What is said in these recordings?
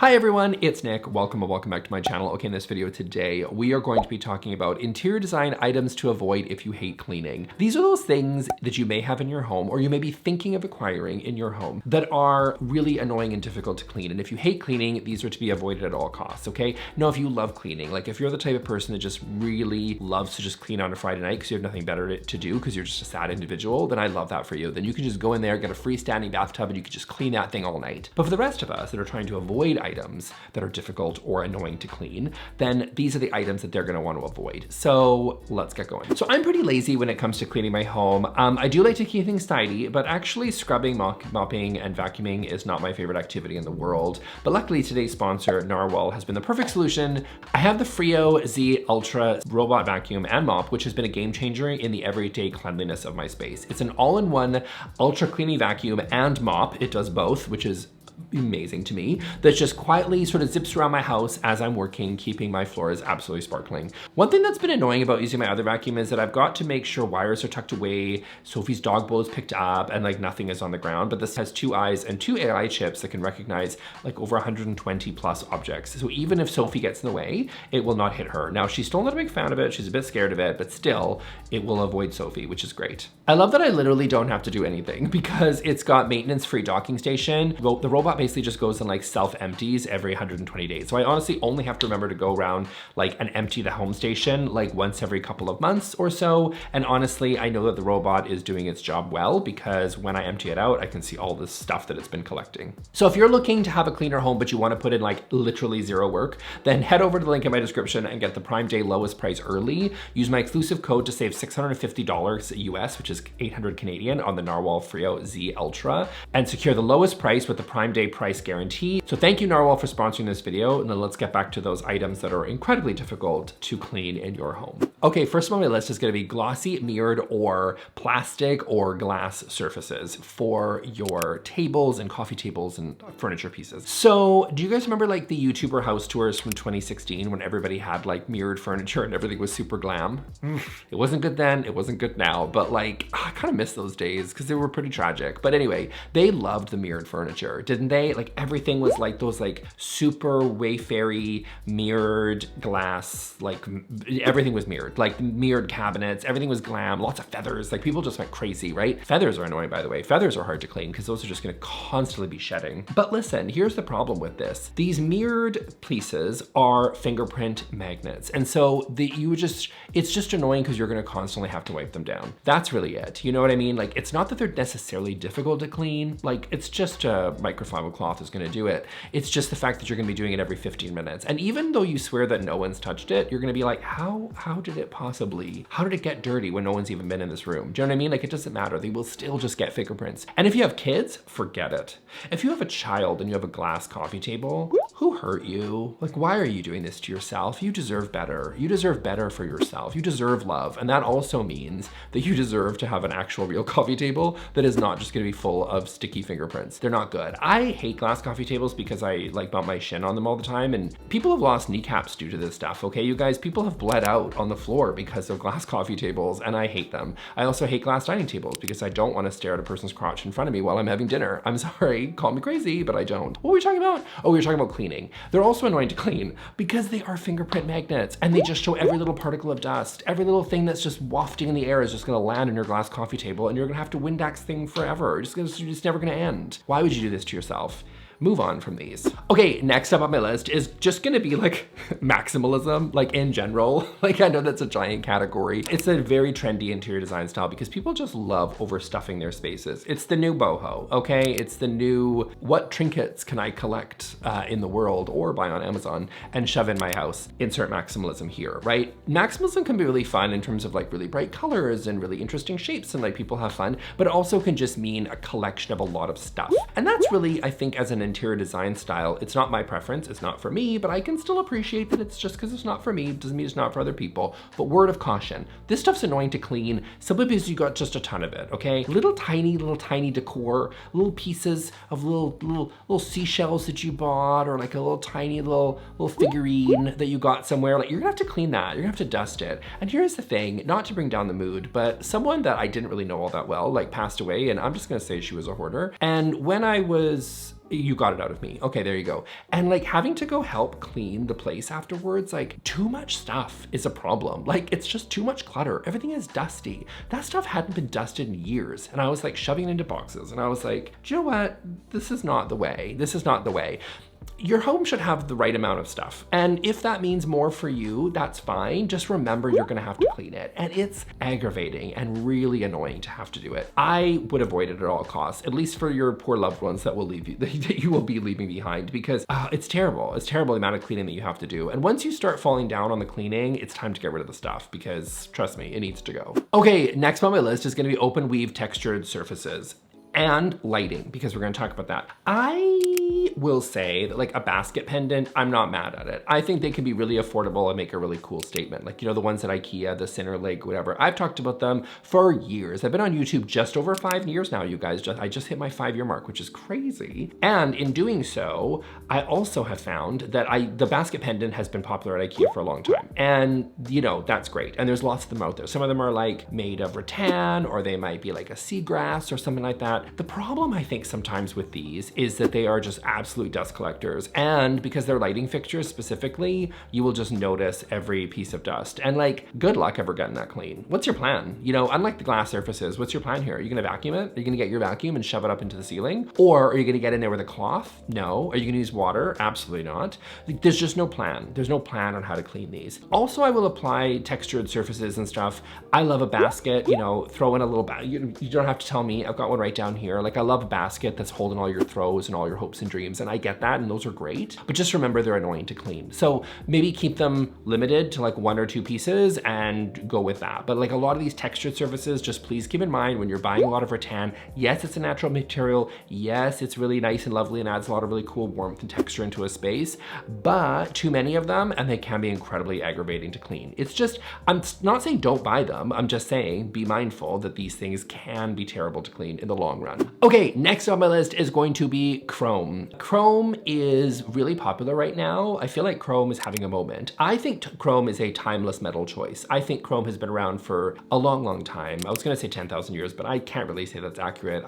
Hi everyone, it's Nick. Welcome back to my channel. Okay, in this video today, we are going to be talking about interior design items to avoid if you hate cleaning. These are those things that you may have in your home or you may be thinking of acquiring in your home that are really annoying and difficult to clean. And if you hate cleaning, these are to be avoided at all costs, okay? Now, if you love cleaning, like if you're the type of person that just really loves to just clean on a Friday night because you have nothing better to do because you're just a sad individual, then I love that for you. Then you can just go in there, get a freestanding bathtub, and you can just clean that thing all night. But for the rest of us that are trying to avoid items that are difficult or annoying to clean, then these are the items that they're gonna want to avoid. So let's get going. So I'm pretty lazy when it comes to cleaning my home. I do like to keep things tidy, but actually scrubbing, mopping, and vacuuming is not my favorite activity in the world. But luckily today's sponsor, Narwal, has been the perfect solution. I have the Freo Z Ultra robot vacuum and mop, which has been a game changer in the everyday cleanliness of my space. It's an all-in-one ultra cleaning vacuum and mop. It does both, which is amazing to me, that just quietly sort of zips around my house as I'm working, keeping my floors absolutely sparkling. One thing that's been annoying about using my other vacuum is that I've got to make sure wires are tucked away, Sophie's dog bowl is picked up, and like nothing is on the ground. But this has 2 eyes and 2 AI chips that can recognize like over 120 plus objects. So even if Sophie gets in the way, it will not hit her. Now, she's still not a big fan of it, she's a bit scared of it, but still, it will avoid Sophie, which is great. I love that I literally don't have to do anything because it's got maintenance-free docking station. Well, the robot basically just goes and like self-empties every 120 days. So I honestly only have to remember to go around like and empty the home station like once every couple of months or so. And honestly, I know that the robot is doing its job well because when I empty it out, I can see all this stuff that it's been collecting. So if you're looking to have a cleaner home, but you want to put in like literally zero work, then head over to the link in my description and get the Prime Day lowest price early. Use my exclusive code to save $650 US, which is 800 Canadian on the Narwal Freo Z Ultra, and secure the lowest price with the Prime Day price guarantee. So thank you, Narwal, for sponsoring this video, and then let's get back to those items that are incredibly difficult to clean in your home. Okay, first on my list is gonna be glossy, mirrored, or plastic or glass surfaces for your tables and coffee tables and furniture pieces. So do you guys remember like the YouTuber house tours from 2016 when everybody had like mirrored furniture and everything was super glam? It wasn't good then, it wasn't good now, but like, I kind of miss those days because they were pretty tragic. But anyway, they loved the mirrored furniture, didn't they? Like everything was like those like super Wayfairy mirrored glass, like everything was mirrored, like mirrored cabinets, everything was glam, lots of feathers, like people just went crazy, right? Feathers are annoying, by the way. Feathers are hard to clean because those are just gonna constantly be shedding. But listen, here's the problem with this. These mirrored pieces are fingerprint magnets. And so it's just annoying because you're gonna constantly have to wipe them down. That's really it. You know what I mean? Like, it's not that they're necessarily difficult to clean. Like, it's just a microfiber cloth is gonna do it. It's just the fact that you're gonna be doing it every 15 minutes. And even though you swear that no one's touched it, you're gonna be like, how did it get dirty when no one's even been in this room? Do you know what I mean? Like, it doesn't matter. They will still just get fingerprints. And if you have kids, forget it. If you have a child and you have a glass coffee table, who hurt you? Like, why are you doing this to yourself? You deserve better. You deserve better for yourself. You deserve love. And that also means that you deserve to have an actual real coffee table that is not just gonna be full of sticky fingerprints. They're not good. I hate glass coffee tables because I like bump my shin on them all the time, and people have lost kneecaps due to this stuff, okay, you guys? People have bled out on the floor because of glass coffee tables, and I hate them. I also hate glass dining tables because I don't want to stare at a person's crotch in front of me while I'm having dinner. I'm sorry, call me crazy, but I don't. What were we talking about? Oh, we were talking about cleaning. They're also annoying to clean because they are fingerprint magnets, and they just show every little particle of dust. Every little thing that's just wafting in the air is just gonna land on your glass coffee table, and you're gonna have to Windex thing forever. It's just never gonna end. Why would you do this to yourself? Move on from these. Okay, next up on my list is just gonna be like maximalism, like in general. Like, I know that's a giant category. It's a very trendy interior design style because people just love overstuffing their spaces. It's the new boho, okay? It's the new, what trinkets can I collect in the world or buy on Amazon and shove in my house? Insert maximalism here, right? Maximalism can be really fun in terms of like really bright colors and really interesting shapes and like people have fun, but it also can just mean a collection of a lot of stuff. And that's really, I think, as an interior design style, it's not my preference, it's not for me, but I can still appreciate that it's just because it's not for me, doesn't mean it's not for other people. But word of caution, this stuff's annoying to clean simply because you got just a ton of it, okay? Little tiny decor, little pieces of little seashells that you bought, or like a little tiny little figurine that you got somewhere. Like, you're gonna have to clean that, you're gonna have to dust it. And here's the thing, not to bring down the mood, but someone that I didn't really know all that well, like passed away, and I'm just gonna say she was a hoarder. And when I was You got it out of me. Okay, there you go. And like having to go help clean the place afterwards, like too much stuff is a problem. Like it's just too much clutter. Everything is dusty. That stuff hadn't been dusted in years. And I was like shoving it into boxes and I was like, do you know what? This is not the way. This is not the way. Your home should have the right amount of stuff. And if that means more for you, that's fine. Just remember you're gonna have to clean it. And it's aggravating and really annoying to have to do it. I would avoid it at all costs, at least for your poor loved ones that will leave you, that you will be leaving behind, because it's terrible. It's terrible the amount of cleaning that you have to do. And once you start falling down on the cleaning, it's time to get rid of the stuff because trust me, it needs to go. Okay, next on my list is gonna be open weave textured surfaces and lighting, because we're gonna talk about that. I will say that like a basket pendant, I'm not mad at it. I think they can be really affordable and make a really cool statement. Like, you know, the ones at IKEA, the Center Lake, whatever. I've talked about them for years. I've been on YouTube just over 5 years now, you guys. I just hit my 5-year mark, which is crazy. And in doing so, I also have found that the basket pendant has been popular at IKEA for a long time. And you know, that's great. And there's lots of them out there. Some of them are like made of rattan, or they might be like a seagrass or something like that. The problem I think sometimes with these is that they are just absolute dust collectors. And because they're lighting fixtures specifically, you will just notice every piece of dust. And like, good luck ever getting that clean. What's your plan? You know, unlike the glass surfaces, what's your plan here? Are you gonna vacuum it? Are you gonna get your vacuum and shove it up into the ceiling? Or are you gonna get in there with a cloth? No. Are you gonna use water? Absolutely not. Like, there's just no plan. There's no plan on how to clean these. Also, I will apply textured surfaces and stuff. I love a basket, you know, throw in a little, you don't have to tell me, I've got one right down here. Like I love a basket that's holding all your throws and all your hopes and dreams. And I get that, and those are great, but just remember they're annoying to clean. So maybe keep them limited to like 1 or 2 pieces and go with that. But like a lot of these textured surfaces, just please keep in mind when you're buying a lot of rattan, yes, it's a natural material. Yes, it's really nice and lovely and adds a lot of really cool warmth and texture into a space, but too many of them and they can be incredibly aggravating to clean. It's just, I'm not saying don't buy them. I'm just saying be mindful that these things can be terrible to clean in the long run. Okay, next on my list is going to be chrome. Chrome is really popular right now. I feel like chrome is having a moment. I think chrome is a timeless metal choice. I think chrome has been around for a long, long time. I was gonna say 10,000 years, but I can't really say that's accurate.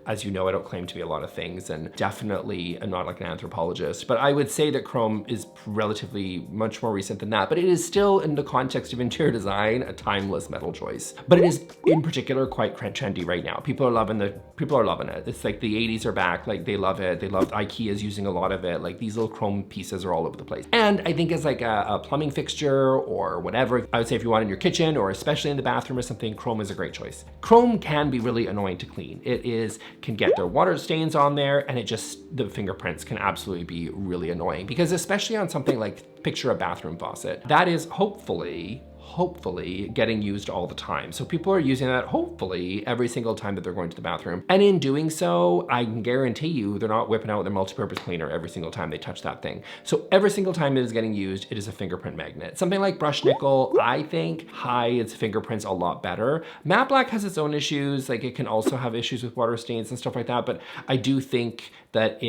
As you know, I don't claim to be a lot of things, and definitely I'm not like an anthropologist, but I would say that chrome is relatively much more recent than that, but it is still, in the context of interior design, a timeless metal choice. But it is in particular quite trendy right now. People are loving it. It's like the 80s are back, like they love it. They love IKEA's using a lot of it. Like these little chrome pieces are all over the place. And I think as like a plumbing fixture or whatever, I would say if you want in your kitchen or especially in the bathroom or something, chrome is a great choice. Chrome can be really annoying to clean. Can get their water stains on there, and the fingerprints can absolutely be really annoying, because especially on something like, picture a bathroom faucet, that is hopefully getting used all the time. So people are using that hopefully every single time that they're going to the bathroom. And in doing so, I can guarantee you they're not whipping out their multi-purpose cleaner every single time they touch that thing. So every single time it is getting used, it is a fingerprint magnet. Something like brushed nickel, I think, hides fingerprints a lot better. Matte black has its own issues. Like it can also have issues with water stains and stuff like that. But I do think that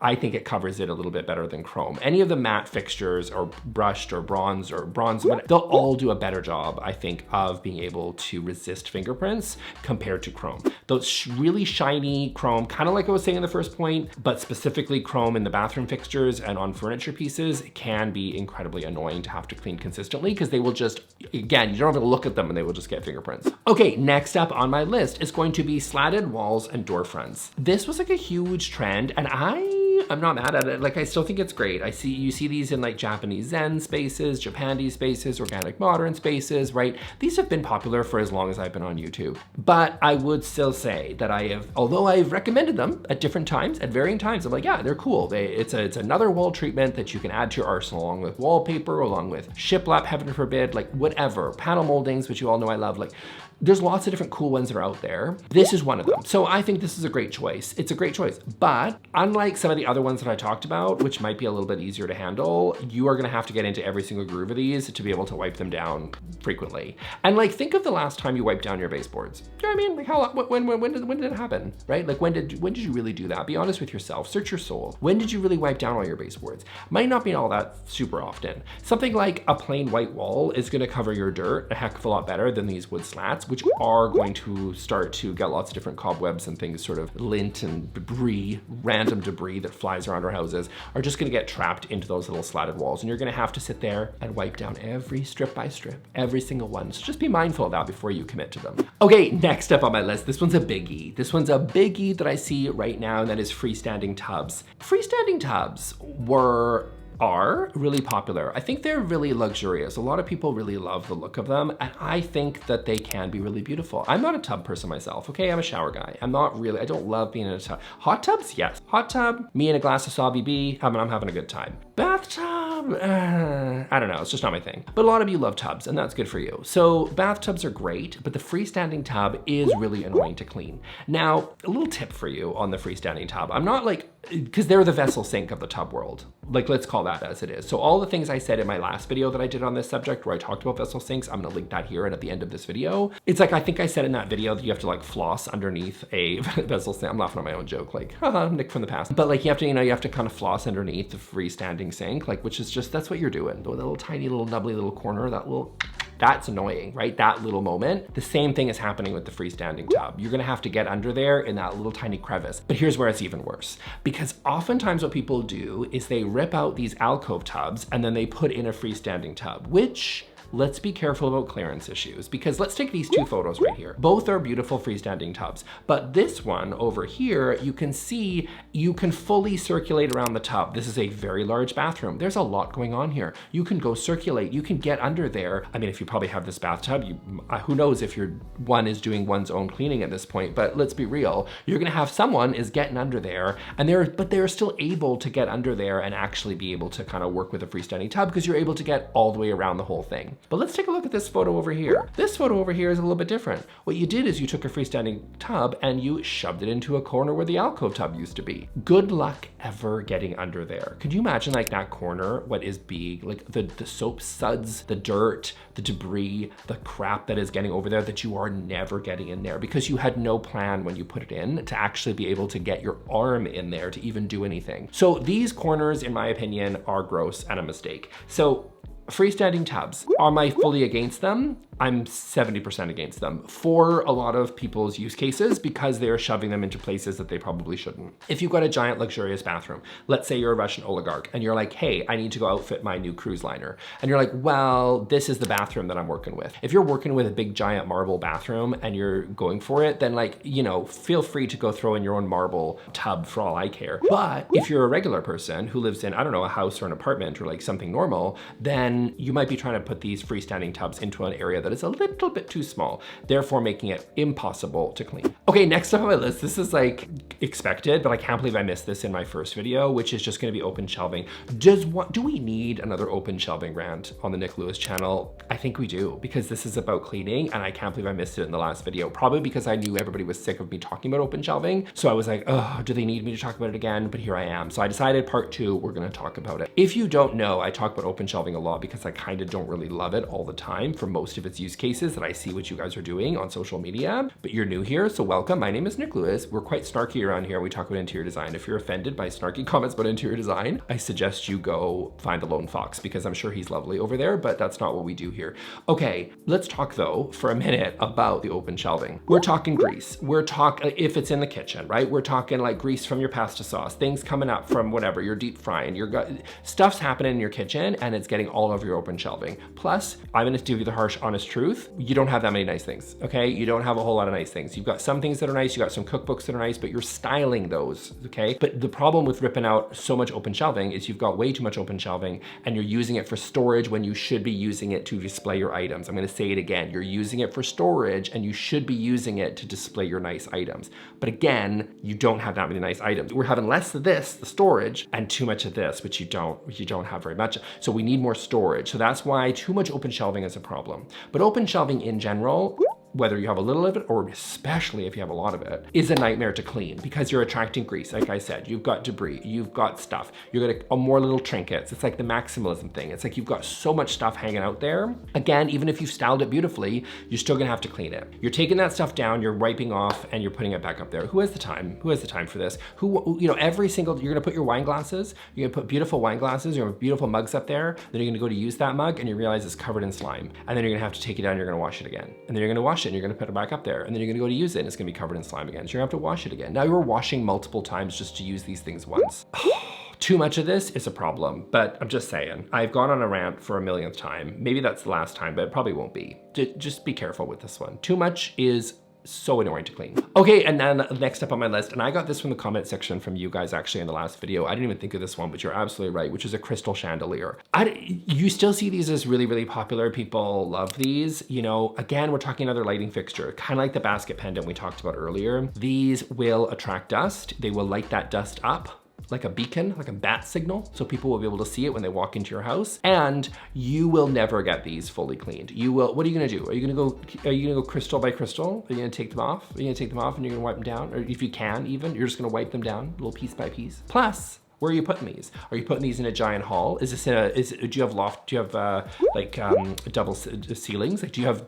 I think it covers it a little bit better than chrome. Any of the matte fixtures or brushed or bronze, they'll all do a better job, I think, of being able to resist fingerprints compared to chrome. Those really shiny chrome, kind of like I was saying in the first point, but specifically chrome in the bathroom fixtures and on furniture pieces can be incredibly annoying to have to clean consistently, because they will just, again, you don't have to look at them and they will just get fingerprints. Okay, next up on my list is going to be slatted walls and door fronts. This was like a huge trend, and I'm not mad at it. Like, I still think it's great. You see these in like Japanese Zen spaces, Japandi spaces, organic modern spaces, right? These have been popular for as long as I've been on YouTube. But I would still say that although I've recommended them at different times, at varying times, I'm like, yeah, they're cool. It's another wall treatment that you can add to your arsenal, along with wallpaper, along with shiplap, heaven forbid, like whatever, panel moldings, which you all know I love. Like, there's lots of different cool ones that are out there. This is one of them. So I think this is a great choice. It's a great choice. But unlike some of the other ones that I talked about, which might be a little bit easier to handle, you are gonna have to get into every single groove of these to be able to wipe them down frequently. And like, think of the last time you wiped down your baseboards. Do you know what I mean? Like when did it happen, right? Like when did you really do that? Be honest with yourself, search your soul. When did you really wipe down all your baseboards? Might not be all that super often. Something like a plain white wall is gonna cover your dirt a heck of a lot better than these wood slats, flats, which are going to start to get lots of different cobwebs and things, sort of lint and debris, random debris that flies around our houses, are just gonna get trapped into those little slatted walls. And you're gonna have to sit there and wipe down every strip by strip, every single one. So just be mindful of that before you commit to them. Okay, next up on my list, this one's a biggie. This one's a biggie that I see right now, and that is freestanding tubs. Freestanding tubs are really popular. I think they're really luxurious. A lot of people really love the look of them, and I think that they can be really beautiful. I'm not a tub person myself, okay? I'm a shower guy. I don't love being in a tub. Hot tubs, yes. Hot tub, me and a glass of Sabi B, I'm having a good time. Bathtub, I don't know, it's just not my thing. But a lot of you love tubs, and that's good for you. So bathtubs are great, but the freestanding tub is really annoying to clean. Now, a little tip for you on the freestanding tub. I'm not like, because they're the vessel sink of the tub world. Like, let's call that as it is. So all the things I said in my last video that I did on this subject, where I talked about vessel sinks, I'm gonna link that here and at the end of this video. It's like, I think I said in that video that you have to like floss underneath a vessel sink. I'm laughing at my own joke, like, haha, Nick from the past. But like, you have to kind of floss underneath the freestanding sink, like, which is just, that's what you're doing. The little tiny little nubbly little corner, that's annoying, right? That little moment. The same thing is happening with the freestanding tub. You're gonna have to get under there in that little tiny crevice. But here's where it's even worse. Because oftentimes what people do is they rip out these alcove tubs and then they put in a freestanding tub, which, let's be careful about clearance issues, because let's take these two photos right here. Both are beautiful freestanding tubs, but this one over here, you can see you can fully circulate around the tub. This is a very large bathroom. There's a lot going on here. You can go circulate, you can get under there. I mean, if you probably have this bathtub, who knows if one is doing one's own cleaning at this point, but let's be real. You're gonna have someone is getting under there, and they're still able to get under there and actually be able to kind of work with a freestanding tub, because you're able to get all the way around the whole thing. But let's take a look at this photo over here. This photo over here is a little bit different. What you did is you took a freestanding tub and you shoved it into a corner where the alcove tub used to be. Good luck ever getting under there. Could you imagine like that corner, what is big, like the soap suds, the dirt, the debris, the crap that is getting over there that you are never getting in there because you had no plan when you put it in to actually be able to get your arm in there to even do anything. So these corners, in my opinion, are gross and a mistake. So freestanding tubs, am I fully against them? I'm 70% against them for a lot of people's use cases because they're shoving them into places that they probably shouldn't. If you've got a giant luxurious bathroom, let's say you're a Russian oligarch and you're like, hey, I need to go outfit my new cruise liner. And you're like, well, this is the bathroom that I'm working with. If you're working with a big giant marble bathroom and you're going for it, then like, you know, feel free to go throw in your own marble tub for all I care. But if you're a regular person who lives in, I don't know, a house or an apartment or like something normal, then you might be trying to put these freestanding tubs into an area that is a little bit too small, therefore making it impossible to clean. Okay, next up on my list, this is like expected, but I can't believe I missed this in my first video, which is just gonna be open shelving. Do we need another open shelving rant on the Nick Lewis channel? I think we do, because this is about cleaning and I can't believe I missed it in the last video, probably because I knew everybody was sick of me talking about open shelving. So I was like, oh, do they need me to talk about it again? But here I am. So I decided part 2, we're gonna talk about it. If you don't know, I talk about open shelving a lot because I kind of don't really love it all the time for most of its use cases that I see what you guys are doing on social media, but you're new here, so welcome. My name is Nick Lewis. We're quite snarky around here. We talk about interior design. If you're offended by snarky comments about interior design, I suggest you go find a lone fox because I'm sure he's lovely over there, but that's not what we do here. Okay, let's talk though for a minute about the open shelving. We're talking grease. We're talking, if it's in the kitchen, right? We're talking like grease from your pasta sauce, things coming up from whatever, you're deep frying, stuff's happening in your kitchen and it's getting all over your open shelving. Plus, I'm gonna give you the harsh, honest truth. You don't have that many nice things, okay? You don't have a whole lot of nice things. You've got some things that are nice, you got some cookbooks that are nice, but you're styling those, okay? But the problem with ripping out so much open shelving is you've got way too much open shelving and you're using it for storage when you should be using it to display your items. I'm gonna say it again. You're using it for storage and you should be using it to display your nice items. But again, you don't have that many nice items. We're having less of this, the storage, and too much of this, which you don't have very much. So we need more storage. So that's why too much open shelving is a problem. But open shelving in general, whether you have a little of it or especially if you have a lot of it, is a nightmare to clean because you're attracting grease. Like I said, you've got debris, you've got stuff, you're gonna more little trinkets. It's like the maximalism thing. It's like you've got so much stuff hanging out there. Again, even if you've styled it beautifully, you're still gonna have to clean it. You're taking that stuff down, you're wiping off and you're putting it back up there. Who has the time? Who has the time for this? Who, you know, you're gonna put your wine glasses, you're gonna put beautiful wine glasses, you're gonna have beautiful mugs up there, then you're gonna go to use that mug and you realize it's covered in slime. And then you're gonna have to take it down, you're gonna wash it again. And then you're gonna wash wash it and you're gonna put it back up there, and then you're gonna go to use it and it's gonna be covered in slime again. So you're gonna have to wash it again. Now you're washing multiple times just to use these things once. Too much of this is a problem, but I'm just saying, I've gone on a rant for a millionth time. Maybe that's the last time, but it probably won't be. Just be careful with this one. Too much is so annoying to clean. Okay, and then next up on my list, and I got this from the comment section from you guys actually in the last video. I didn't even think of this one, but you're absolutely right, which is a crystal chandelier. You still see these as really, really popular. People love these. You know, again, we're talking another lighting fixture, kind of like the basket pendant we talked about earlier. These will attract dust. They will light that dust up like a beacon, like a bat signal, so people will be able to see it when they walk into your house. And you will never get these fully cleaned. You will, what are you gonna do? Are you gonna go crystal by crystal? Are you gonna take them off? Are you gonna take them off and you're gonna wipe them down? Or if you can even, you're just gonna wipe them down little piece by piece. Plus, where are you putting these? Are you putting these in a giant hall? Is this in a, do you have loft? Do you have double ceilings? Like, do you have,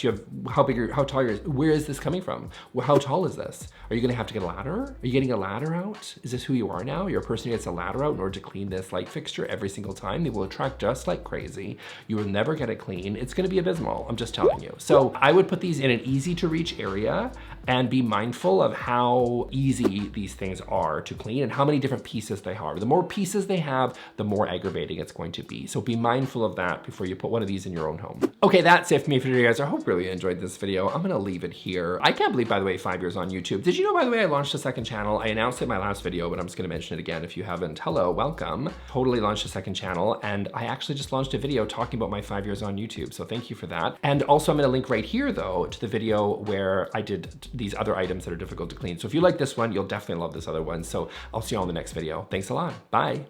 how big, how tall are, where is this coming from? How tall is this? Are you gonna have to get a ladder? Are you getting a ladder out? Is this who you are now? You're a person who gets a ladder out in order to clean this light fixture every single time. They will attract dust like crazy. You will never get it clean. It's gonna be abysmal, I'm just telling you. So I would put these in an easy to reach area and be mindful of how easy these things are to clean and how many different pieces they have. The more pieces they have, the more aggravating it's going to be. So be mindful of that before you put one of these in your own home. Okay, that's it for me for today, guys. I hope you really enjoyed this video. I'm gonna leave it here. I can't believe, by the way, 5 years on YouTube. Did you know, by the way, I launched a second channel? I announced it in my last video, but I'm just gonna mention it again if you haven't. Hello, welcome. Totally launched a second channel, and I actually just launched a video talking about my 5 years on YouTube, so thank you for that. And also I'm gonna link right here, though, to the video where I did these other items that are difficult to clean. So if you like this one, you'll definitely love this other one. So I'll see you all in the next video. Thanks a lot. Bye.